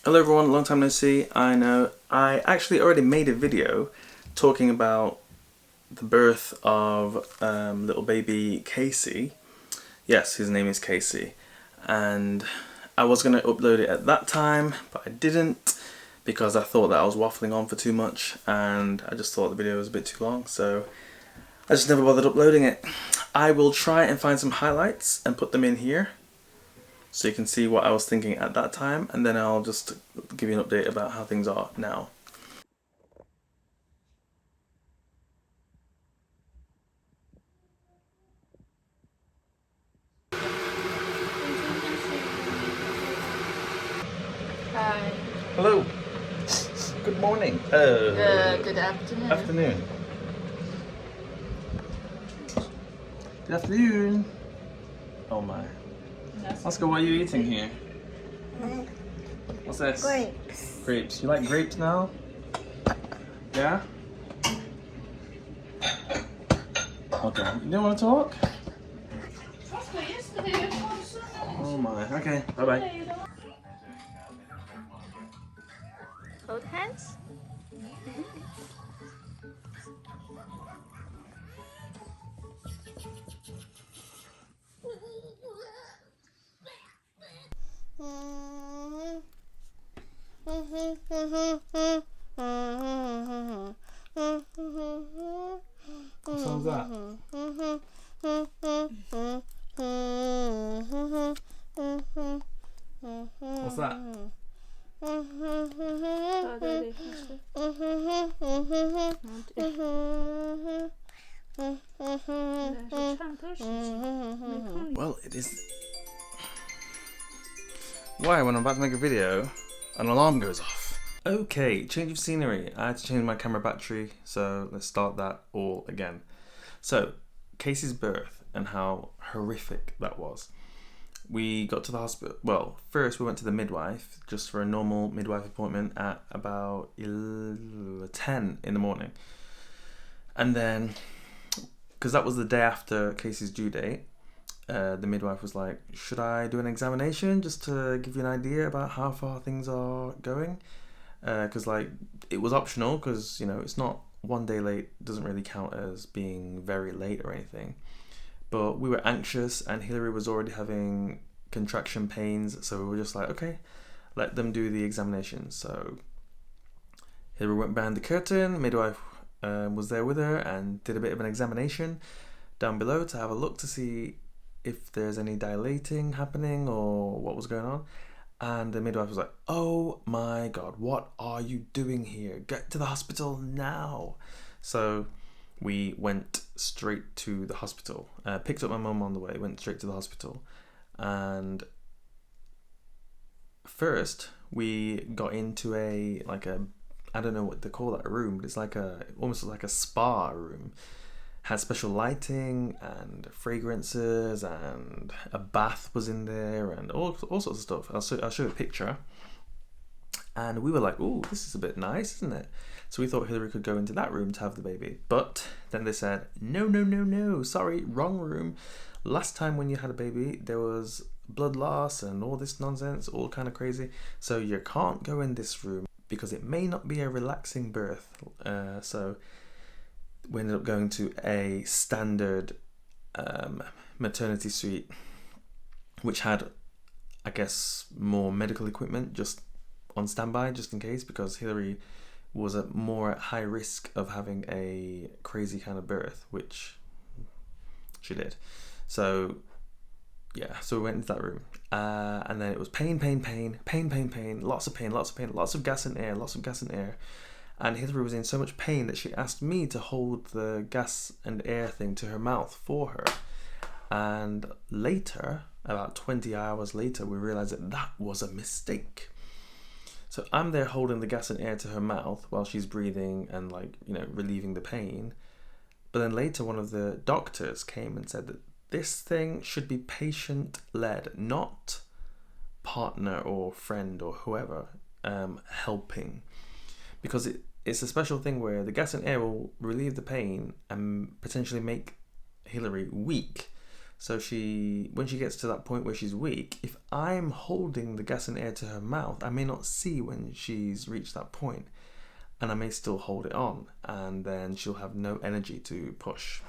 Hello everyone, long time no see. I know I actually already made a video talking about the birth of little baby Casey. Yes, his name is Casey. And I was going to upload it at that time, but I didn't because I thought that I was waffling on for too much and I just thought the video was a bit too long, so I just never bothered uploading it. I will try and find some highlights and put them in here, so you can see what I was thinking at that time, and then I'll just give you an update about how things are now. Hi. Hello. Good morning. Good afternoon. Afternoon. Good afternoon. Oh my. Oscar, what are you eating here? What's this? Grapes. Grapes. You like grapes now? Yeah? Okay. You don't want to talk? Oh my. Okay. Bye bye. Hold hands. What song's that? What's that? Well, it is. Why, when I'm about to make a video, an alarm goes off. Okay, change of scenery. I had to change my camera battery, so let's start that all again. So, Casey's birth and how horrific that was. We got to the hospital. Well, first we went to the midwife just for a normal midwife appointment at about 10 in the morning. And then, because that was the day after Casey's due date, the midwife was like, should I do an examination just to give you an idea about how far things are going? Because it was optional, because it's not one day late, doesn't really count as being very late or anything. But we were anxious and Hillary was already having contraction pains, so we were just like, okay, let them do the examination. So Hillary went behind the curtain, midwife was there with her and did a bit of an examination down below to have a look to see if there's any dilating happening or what was going on. And the midwife was like, oh my god, what are you doing here? Get to the hospital now. So we went straight to the hospital, picked up my mum on the way, went straight to the hospital. And first we got into I don't know what they call that room, but it's almost like a spa room. Had special lighting and fragrances, and a bath was in there, and all sorts of stuff. I'll show you a picture. And we were like, "Ooh, this is a bit nice, isn't it?" So we thought Hillary could go into that room to have the baby. But then they said, "No, no, no, no. Sorry, wrong room. Last time when you had a baby, there was blood loss and all this nonsense, all kind of crazy. So you can't go in this room because it may not be a relaxing birth." So we ended up going to a standard maternity suite, which had, I guess, more medical equipment just on standby, just in case, because Hillary was more at high risk of having a crazy kind of birth, which she did. So yeah, so we went into that room, and then it was pain, lots of pain, lots of gas and air. And Hillary was in so much pain that she asked me to hold the gas and air thing to her mouth for her. And later, about 20 hours later, we realized that was a mistake. So I'm there holding the gas and air to her mouth while she's breathing and relieving the pain. But then later, one of the doctors came and said that this thing should be patient-led, not partner or friend or whoever helping. Because it's a special thing where the gas and air will relieve the pain and potentially make Hillary weak. So when she gets to that point where she's weak, if I'm holding the gas and air to her mouth, I may not see when she's reached that point, and I may still hold it on, and then she'll have no energy to push.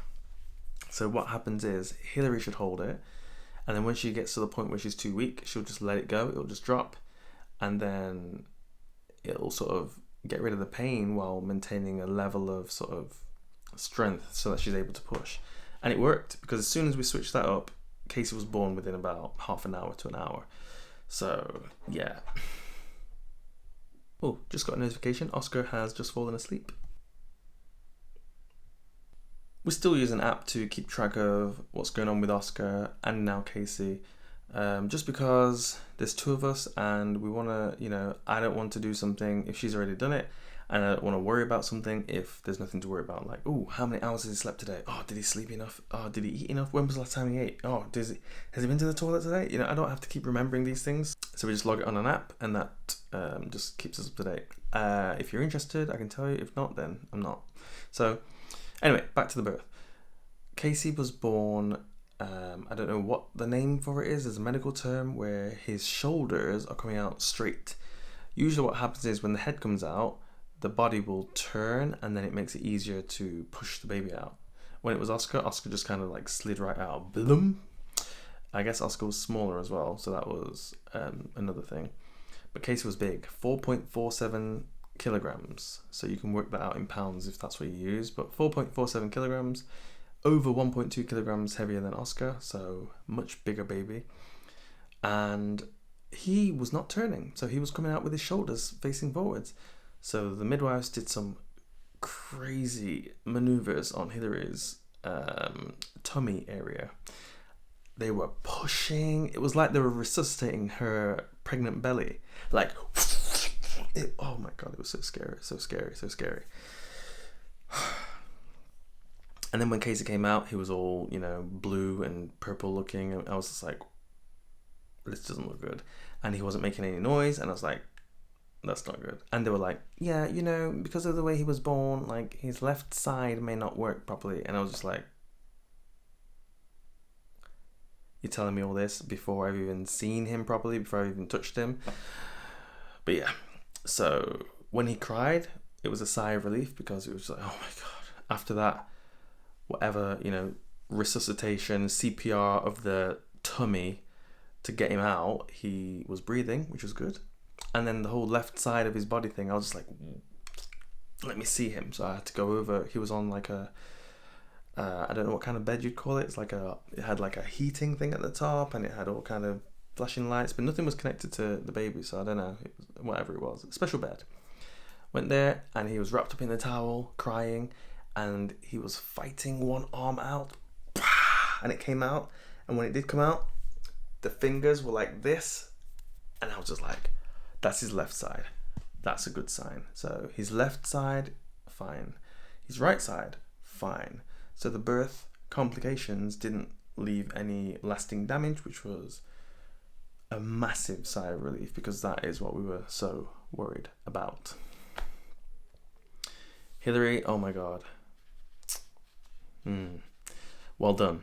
So what happens is Hillary should hold it, and then when she gets to the point where she's too weak, she'll just let it go. It'll just drop, and then it'll sort of get rid of the pain while maintaining a level of sort of strength so that she's able to push. And it worked, because as soon as we switched that up, Casey was born within about half an hour to an hour. So yeah. Oh, just got a notification. Oscar has just fallen asleep. We still use an app to keep track of what's going on with Oscar and now Casey. Just because there's two of us and we want to, I don't want to do something if she's already done it, and I don't want to worry about something if there's nothing to worry about. Like, oh, how many hours has he slept today? Oh, did he sleep enough? Oh, did he eat enough? When was the last time he ate? Oh, has he been to the toilet today? I don't have to keep remembering these things. So we just log it on an app, and that just keeps us up to date. If you're interested, I can tell you. If not, then I'm not. So anyway, back to the birth. Casey was born, I don't know what the name for it is. There's a medical term where his shoulders are coming out straight. Usually what happens is when the head comes out, the body will turn, and then it makes it easier to push the baby out. When it was Oscar just kind of like slid right out. Bloom. I guess Oscar was smaller as well, so that was another thing. But Casey was big, 4.47 kilograms. So you can work that out in pounds if that's what you use. But 4.47 kilograms, over 1.2 kilograms heavier than Oscar, so much bigger baby. And he was not turning, so he was coming out with his shoulders facing forwards. So the midwives did some crazy maneuvers on Hillary's tummy area. They were pushing. It was like they were resuscitating her pregnant belly. Like, oh my God, it was so scary, so scary, so scary. And then when Casey came out, he was all, blue and purple looking. And I was just like, this doesn't look good. And he wasn't making any noise. And I was like, that's not good. And they were like, yeah, because of the way he was born, like his left side may not work properly. And I was just like, you're telling me all this before I've even seen him properly, before I've even touched him. But yeah, so when he cried, it was a sigh of relief, because it was like, oh my God. After that, whatever, resuscitation, CPR of the tummy to get him out, he was breathing, which was good. And then the whole left side of his body thing, I was just like, let me see him. So I had to go over. He was on like a, I don't know what kind of bed you'd call it. It had like a heating thing at the top, and it had all kind of flashing lights, but nothing was connected to the baby. So I don't know, whatever it was, special bed. Went there, and he was wrapped up in the towel, crying, and he was fighting one arm out, and it came out. And when it did come out, the fingers were like this, and I was just like, that's his left side. That's a good sign. So his left side, fine. His right side, fine. So the birth complications didn't leave any lasting damage, which was a massive sigh of relief, because that is what we were so worried about. Hillary, oh my God. Well done.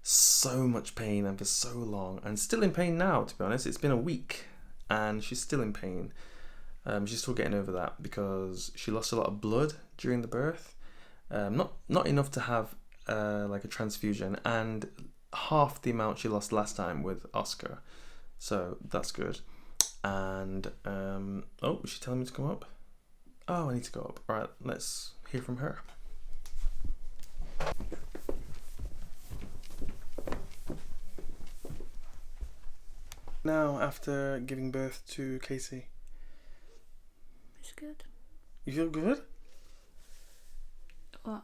So much pain, and for so long, and still in pain now, to be honest. It's been a week and she's still in pain. She's still getting over that, because she lost a lot of blood during the birth. Not enough to have like a transfusion, and half the amount she lost last time with Oscar. So that's good. And oh, is she telling me to come up? Oh, I need to go up. All right, let's hear from her. Now, after giving birth to Casey. It's good. You feel good? What?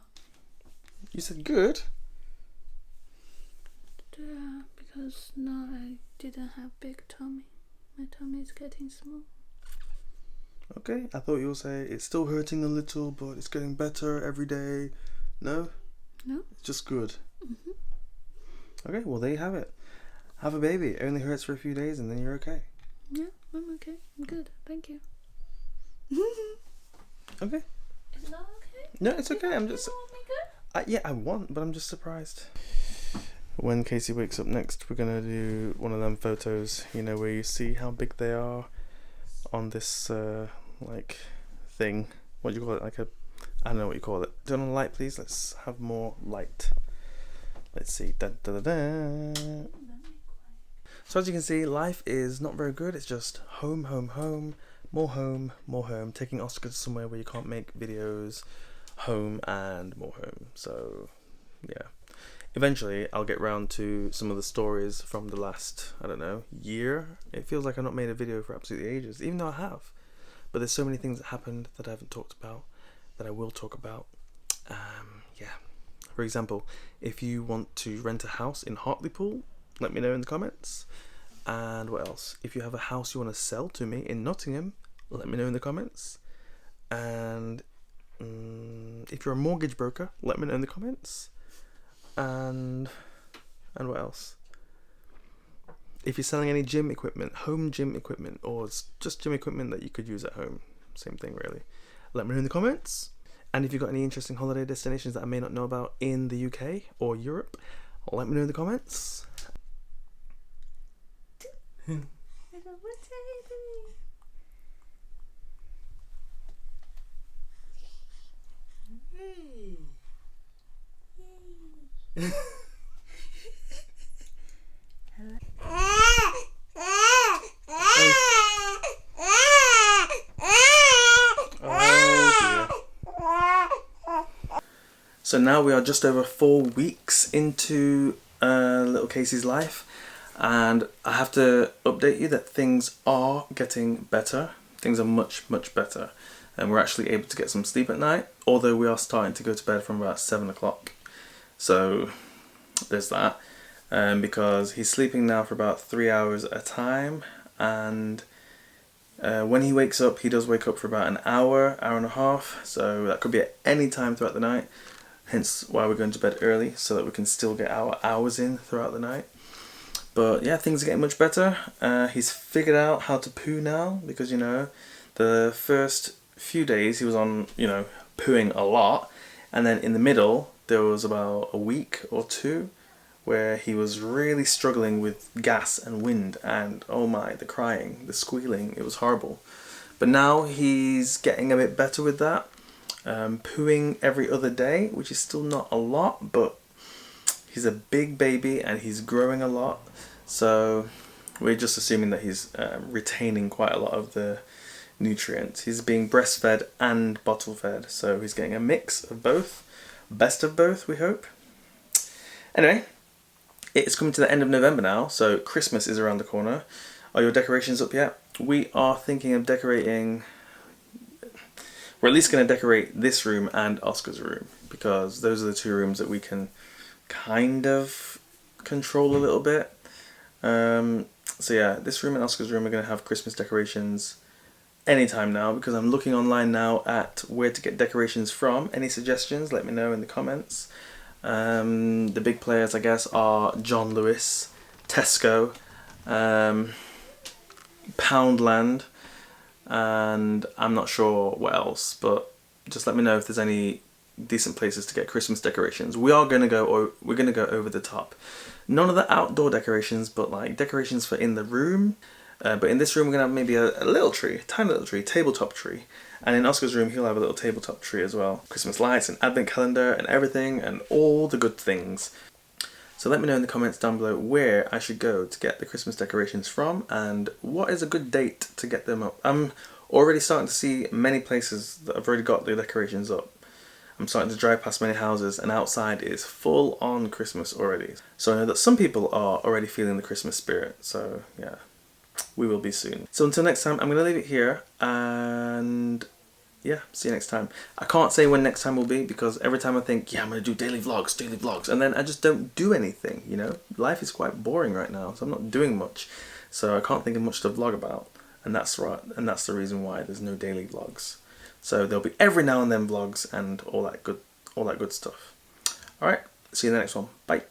You said good? Yeah, because now I didn't have big tummy. My tummy is getting small. Okay, I thought you would say it's still hurting a little, but it's getting better every day. No? No. It's just good. Mm-hmm. Okay, well, there you have it. Have a baby. It only hurts for a few days, and then you're okay. Yeah, I'm okay. I'm good. Thank you. Okay. It's not okay? No, it's okay. I'm just... You don't want me good? Yeah, I want, but I'm just surprised. when Casey wakes up next, we're gonna do one of them photos, you know, where you see how big they are on this like thing. What do you call it? Like a, I don't know what you call it. Turn on the light, please. Let's have more light. Let's see. Da, da, da, da. So as you can see, life is not very good. It's just home, home, home, more home, more home. Taking Oscar to somewhere where you can't make videos, home and more home. So yeah. Eventually, I'll get round to some of the stories from the last, I don't know, year. It feels like I've not made a video for absolutely ages, even though I have. But there's so many things that happened that I haven't talked about, that I will talk about. Yeah. For example, if you want to rent a house in Hartlepool, let me know in the comments. And what else? If you have a house you want to sell to me in Nottingham, let me know in the comments. And if you're a mortgage broker, let me know in the comments. And what else? If you're selling any gym equipment, home gym equipment, or it's just gym equipment that you could use at home, same thing really, let me know in the comments. And if you've got any interesting holiday destinations that I may not know about in the UK or Europe, let me know in the comments. So now we are just over 4 weeks into little Casey's life, and I have to update you that things are getting better. Things are much, much better, and we're actually able to get some sleep at night, although we are starting to go to bed from about 7 o'clock. So there's that, because he's sleeping now for about 3 hours at a time, and when he wakes up, he does wake up for about an hour, hour and a half, so that could be at any time throughout the night. Hence why we're going to bed early, so that we can still get our hours in throughout the night. But yeah, things are getting much better. He's figured out how to poo now, because, you know, the first few days he was on, you know, pooing a lot, and then in the middle there was about a week or two where he was really struggling with gas and wind, and oh my, the crying, the squealing, it was horrible. But now he's getting a bit better with that. Pooing every other day, which is still not a lot, but he's a big baby and he's growing a lot, so we're just assuming that he's retaining quite a lot of the nutrients. He's being breastfed and bottle fed, so he's getting a mix of both, best of both, we hope. Anyway, it's coming to the end of November now, so Christmas is around the corner. Are your decorations up yet? We are thinking of decorating. We're at least going to decorate this room and Oscar's room, because those are the two rooms that we can kind of control a little bit. So yeah, this room and Oscar's room are going to have Christmas decorations anytime now, because I'm looking online now at where to get decorations from. Any suggestions, let me know in the comments. The big players, I guess, are John Lewis, Tesco, Poundland, and I'm not sure what else, but just let me know if there's any decent places to get Christmas decorations. We're gonna go over the top. None of the outdoor decorations, but like decorations for in the room. But in this room we're gonna have maybe a little tree, tiny little tree, tabletop tree. And in Oscar's room he'll have a little tabletop tree as well. Christmas lights, an advent calendar and everything, and all the good things. So let me know in the comments down below where I should go to get the Christmas decorations from, and what is a good date to get them up. I'm already starting to see many places that have already got the decorations up. I'm starting to drive past many houses, and outside is full on Christmas already. So I know that some people are already feeling the Christmas spirit, so yeah, we will be soon. So until next time, I'm going to leave it here, and yeah, see you next time. I can't say when next time will be, because every time I think, yeah, I'm going to do daily vlogs, and then I just don't do anything, you know? Life is quite boring right now, so I'm not doing much. So I can't think of much to vlog about, and that's right, and that's the reason why there's no daily vlogs. So there'll be every now and then vlogs and all that good stuff. Alright, see you in the next one. Bye.